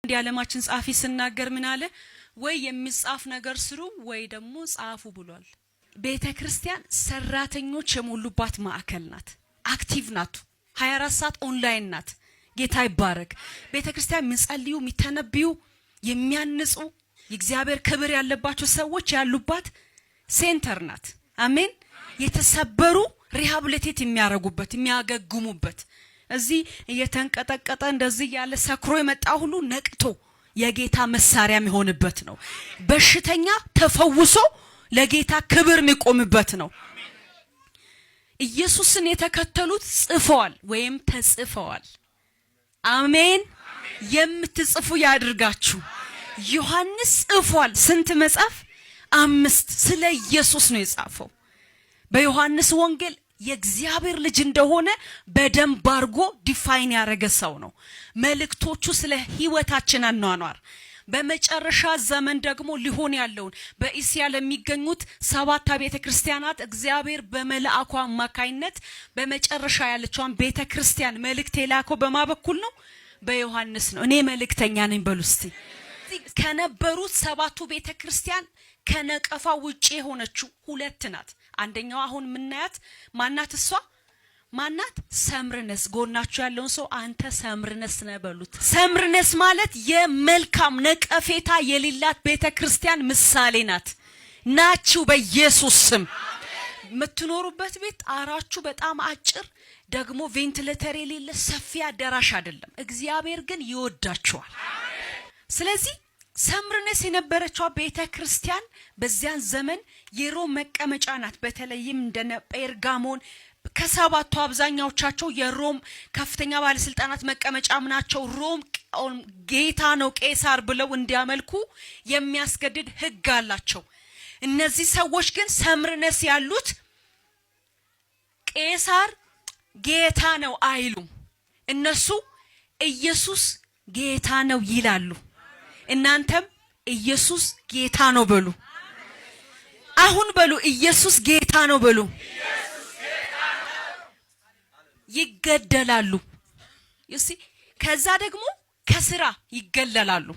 እንደ ዓለማችን ጻፊ ሲናገር ምን አለ? ወይ የሚጻፍ ነገር ስሩ ወይ ደግሞ ጻፉ ብሏል። ቤተክርስቲያን ሰራተኞች የሞሉባት ማዕከል ናት። አክቲቭ ናት። 24 ሰዓት ኦንላይን ናት። ጌታ ይባረክ። ቤተክርስቲያን የሚጸልዩ፣ የሚተነብዩ፣ የሚያንጹ የእግዚአብሔር ክብር ያለባቸው ሰዎች ያሉባት ሴንተር ናት። አሜን። የተሰበሩ ሪሃብሊቴት የሚያረጉበት የሚያገግሙበት እዚህ እየተንቀጠቀጠ እንደዚህ ያለ ሰክሮ የመጣ ሁሉ ነቅቶ የጌታ መሳሪያ የሚሆንበት ነው። በሽተኛ ተፈውሶ ለጌታ ክብር የሚቆምበት ነው። ኢየሱስን የተከተሉት ጽፈዋል ወይም ተጽፈዋል። አሜን። የምትጽፉ ያድርጋችሁ። ዮሐንስ ጽፏል። ስንት መጽሐፍ? 5 ስለ ኢየሱስ ነው የጻፈው። በዮሐንስ ወንጌል የእግዚአብሔር ልጅ እንደሆነ በደንብ አርጎ ዲፋይን ያደረገ ሰው ነው። መልእክቶቹ ስለ ህይወታችን አኗኗር በመጨረሻ ዘመን ደግሞ ሊሆን ያለውን በእስያ ለሚገኙት 7 ቤተ ክርስቲያናት እግዚአብሔር በመልአኩ አማካይነት በመጨረሻ ያለችውን ቤተ ክርስቲያን መልእክት የላከው በማበኩል ነው፣ በዮሐንስ ነው። እኔ መልእክተኛ ነኝ በሉ እስቲ። ከነበሩት 7 ቤተ ክርስቲያን ከነቀፋ ውጪ የሆነችው 2 ናት። አንደኛው አሁን ምናያት ማናት? እሷ ማናት? ሰምርነስ። ጎናችሁ ያለውን ሰው አንተ ሰምርነስ ነህ በሉት። ሰምርነስ ማለት የመልካም ነቀፌታ የሌላት ቤተክርስቲያን ምሳሌ ናት። ናችሁ በኢየሱስ ስም። የምትኖሩበት ቤት ጣራችሁ በጣም አጭር ደግሞ ቬንቲሌተር የሌለ ሰፊ አዳራሽ አይደለም። እግዚአብሔር ግን ይወዳችኋል። ስለዚህ ሰምርነስ የነበረችው ቤተክርስቲያን በዚያን ዘመን የሮም መቀመጫ ናት። በተለይም እንደነ ጴርጋሞን ከ7ቱ አብዛኛዎቻቸው የሮም ከፍተኛ ባለስልጣናት መቀመጫም ናቸው። ሮም ጌታ ነው ቄሳር ብለው እንዲያመልኩ የሚያስገድድ ሕግ አላቸው። እነዚህ ሰዎች ግን ሰምርነስ ያሉት ቄሳር ጌታ ነው አይሉም። እነሱ ኢየሱስ ጌታ ነው ይላሉ። እናንተም ኢየሱስ ጌታ ነው በሉ። አሁን በሉ ኢየሱስ ጌታ ነው በሉ። ይገደላሉ። ከዛ ደግሞ ከስራ ይገለላሉ።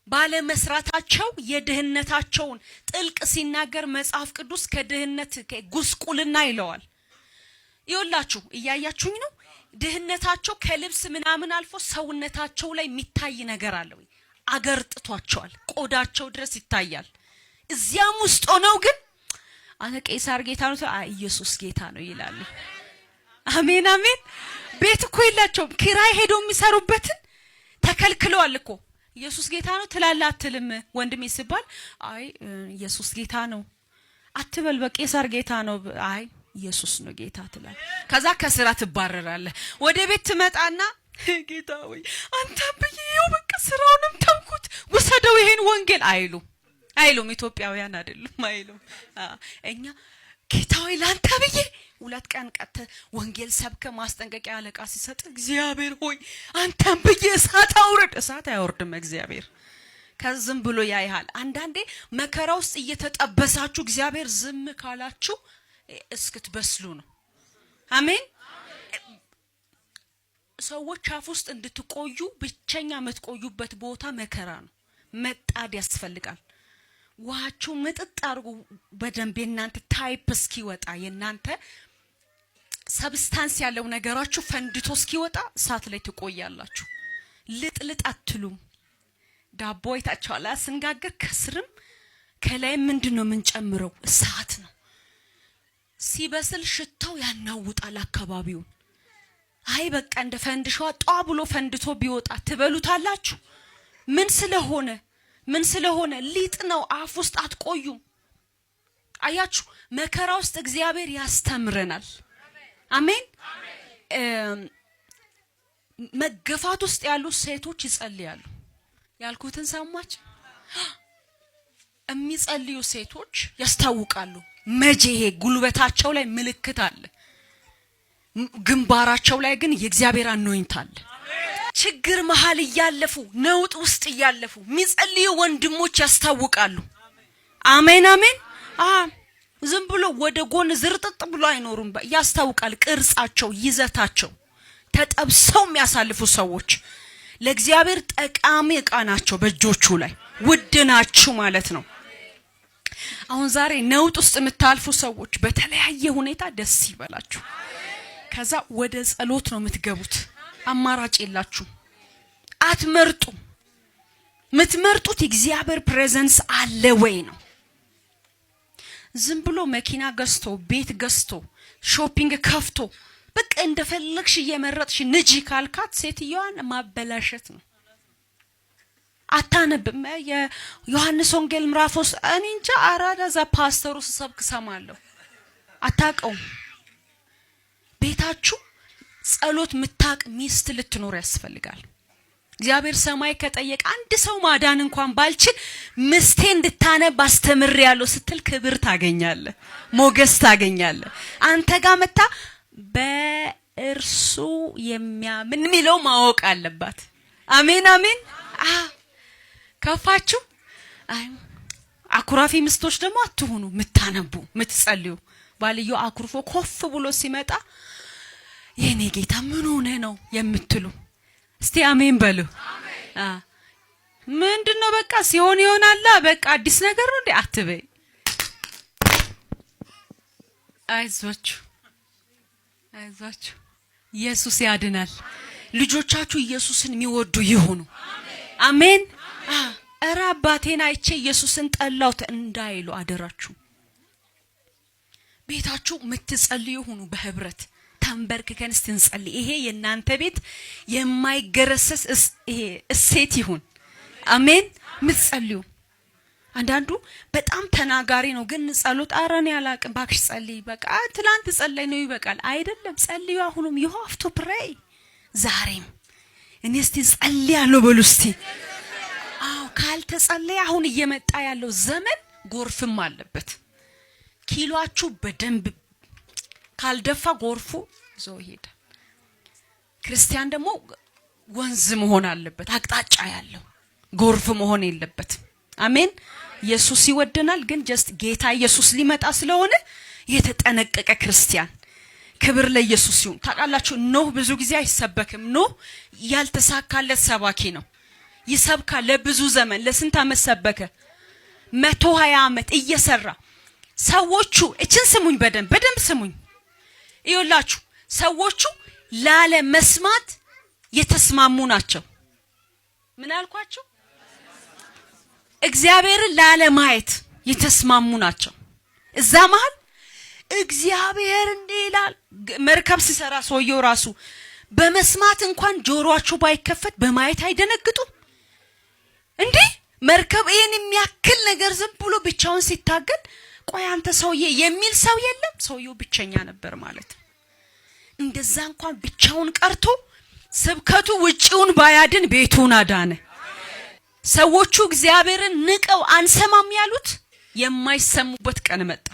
ባለ መስራታቸው የድህነታቸውን ጥልቅ ሲናገር መጽሐፍ ቅዱስ ከድህነት ጉስቁልና ይለዋል። ይወላችሁ እያያችሁኝ ነው። ድህነታቸው ከልብስ ምናምን አልፎ ሰውነታቸው ላይ የሚታይ ነገር አለ። አገርጥቷቸዋል። ቆዳቸው ድረስ ይታያል። እዚያም ውስጥ ሆነው ግን አንተ ቄሳር ጌታ ነው ኢየሱስ ጌታ ነው ይላሉ። አሜን አሜን። ቤት እኮ የላቸውም። ኪራይ ሄዶ የሚሰሩበትን ተከልክለዋል እኮ። ኢየሱስ ጌታ ነው ትላለህ አትልም? ወንድሜ ሲባል አይ ኢየሱስ ጌታ ነው አትበል፣ በቄሳር ጌታ ነው አይ ኢየሱስ ነው ጌታ ትላለህ። ከዛ ከስራ ትባረራለህ። ወደ ቤት ትመጣና ጌታ ወይ አንተ በየው በቃ ስራውንም ተምኩት ወሰደው ይሄን ወንጌል አይሉም። ኢትዮጵያውያን አይደሉም አይሉም። እኛ ጌታ ወይ ላንተ በየ 2 ቀን ቀተ ወንጌል ሰብከ ማስጠንቀቂያ አለቃ ሲሰጥ እግዚአብሔር ሆይ አንተም በየ እሳት አውርድ። እሳት አያወርድም እግዚአብሔር። ከዝም ብሎ ያይሃል። አንዳንዴ መከራ ውስጥ እየተጠበሳችሁ እግዚአብሔር ዝም ካላችሁ እስክትበስሉ ነው። አሜን። ሰዎች አፍ ውስጥ እንድትቆዩ ብቸኛ የምትቆዩበት ቦታ መከራ ነው። መጣድ ያስፈልጋል። ውሃችሁ መጥጥ አድርጉ በደንብ የናንተ ታይፕ እስኪወጣ የናንተ ሰብስታንስ ያለው ነገራችሁ ፈንድቶ እስኪወጣ እሳት ላይ ትቆያላችሁ። ልጥልጥ አትሉም። ዳቦ አይታችኋል ስንጋገር ከስርም ከላይ ምንድነው የምንጨምረው? እሳት ነው። ሲበስል ሽታው ያናውጣል አካባቢውን። አይ በቃ እንደ ፈንድሻው ጧ ብሎ ፈንድቶ ቢወጣ ትበሉታላችሁ። ምን ስለሆነ ሊጥ ነው። አፍ ውስጥ አትቆዩም። አያችሁ መከራ ውስጥ እግዚአብሔር ያስተምረናል። አሜን። መገፋት ውስጥ ያሉ ሴቶች ይጸልያሉ። ያልኩትን ሰማች? የሚጸልዩ ሴቶች ያስታውቃሉ። መጄሄ ጉልበታቸው ላይ ምልክት አለ። ግንባራቸው ላይ ግን የእግዚአብሔር አኖይንት አለ። ችግር መሃል እያለፉ ነውጥ ውስጥ እያለፉ የሚጸልዩ ወንድሞች ያስታውቃሉ። አሜን አሜን። ዝም ብሎ ወደ ጎን ዝርጥጥ ብሎ አይኖሩም። ያስታውቃል ቅርጻቸው፣ ይዘታቸው። ተጠብሰው የሚያሳልፉ ሰዎች ለእግዚአብሔር ጠቃሚ ዕቃ ናቸው። በእጆቹ ላይ ውድ ናችሁ ማለት ነው። አሁን ዛሬ ነውጥ ውስጥ የምታልፉ ሰዎች በተለያየ ሁኔታ ደስ ይበላችሁ። ከዛ ወደ ጸሎት ነው የምትገቡት። አማራጭ የላችሁ። አትመርጡ። የምትመርጡት እግዚአብሔር ፕሬዘንስ አለ ወይ ነው። ዝም ብሎ መኪና ገዝቶ ቤት ገዝቶ ሾፒንግ ከፍቶ በቃ እንደፈለግሽ እየመረጥሽ ንጂ ካልካት ሴትዮዋን ማበላሸት ነው። አታነብም። የዮሐንስ ወንጌል ምዕራፍ 3 እኔ እንጃ አራዳ ዛ ፓስተሩ ሰብክ ሰማለሁ። አታውቀውም። ቤታችሁ ጸሎት ምታቅ ሚስት ልትኖር ያስፈልጋል። እግዚአብሔር ሰማይ ከጠየቀ አንድ ሰው ማዳን እንኳን ባልችል ምስቴ እንድታነብ አስተምሬያለሁ ስትል ክብር ታገኛለህ፣ ሞገስ ታገኛለህ። አንተ ጋር መታ በእርሱ የሚያምን ሚለው ማወቅ አለባት። አሜን አሜን። ከፋችሁ። አኩራፊ ምስቶች ደግሞ አትሁኑ። ምታነቡ ምትጸልዩ። ባልዮ አኩርፎ ኮፍ ብሎ ሲመጣ የኔ ጌታ ምን ሆነ ነው የምትሉ እስቲ አሜን በሉ። ምንድነው በቃ ሲሆን ይሆናል። በቃ አዲስ ነገር ነው እንዴ አትበይ። አይዟችሁ አይዟችሁ፣ ኢየሱስ ያድናል። ልጆቻችሁ ኢየሱስን የሚወዱ ይሁኑ። አሜን። እረ አባቴን አይቼ ኢየሱስን ጠላሁት እንዳይሉ አደራችሁ። ቤታችሁ ምትጸልዩ ሁኑ በህብረት ተንበርክከን እንጸልይ። ይሄ የናንተ ቤት የማይገረሰስ ይሄ እሴት ይሁን። አሜን። ምትጸልዩ አንዳንዱ በጣም ተናጋሪ ነው፣ ግን ጸሎት አረን ያላቅም ባክሽ ጸልይ በቃ ትላንት ጸልይ ነው ይበቃል። አይደለም፣ ጸልዩ። አሁንም you have to pray። ዛሬም እኔ እስቲ ጸልያለሁ በሉ እስቲ። ካልተጸለየ አሁን እየመጣ ያለው ዘመን ጎርፍም አለበት። ኪሎአችሁ በደንብ ካልደፋ ጎርፉ ይዞ ይሄዳል። ክርስቲያን ደግሞ ወንዝ መሆን አለበት፣ አቅጣጫ ያለው ጎርፍ መሆን የለበት። አሜን። ኢየሱስ ይወደናል፣ ግን ጀስት ጌታ ኢየሱስ ሊመጣ ስለሆነ የተጠነቀቀ ክርስቲያን። ክብር ለኢየሱስ ይሁን። ታውቃላችሁ ኖህ ብዙ ጊዜ አይሰበክም። ኖህ ያልተሳካለት ሰባኪ ነው። ይሰብካል ለብዙ ዘመን። ለስንት ዓመት ሰበከ? 120 ዓመት እየሰራ ሰዎቹ እችን ስሙኝ፣ በደንብ ስሙኝ። ይኸውላችሁ ሰዎቹ ላለ መስማት የተስማሙ ናቸው። ምን አልኳችሁ? እግዚአብሔርን ላለ ማየት የተስማሙ ናቸው። እዛ መሃል እግዚአብሔር እንዲላል መርከብ ሲሰራ ሰውየው ራሱ በመስማት እንኳን ጆሮአቸው ባይከፈት በማየት አይደነግጡም እንዴ? መርከብ ይሄን የሚያክል ነገር ዝም ብሎ ብቻውን ሲታገል ቆይ አንተ ሰውዬ የሚል ሰው የለም። ሰውየው ብቸኛ ነበር ማለት ነው። እንደዛ እንኳን ብቻውን ቀርቶ ስብከቱ ውጪውን ባያድን ቤቱን አዳነ። ሰዎቹ እግዚአብሔርን ንቀው አንሰማም ያሉት የማይሰሙበት ቀን መጣ።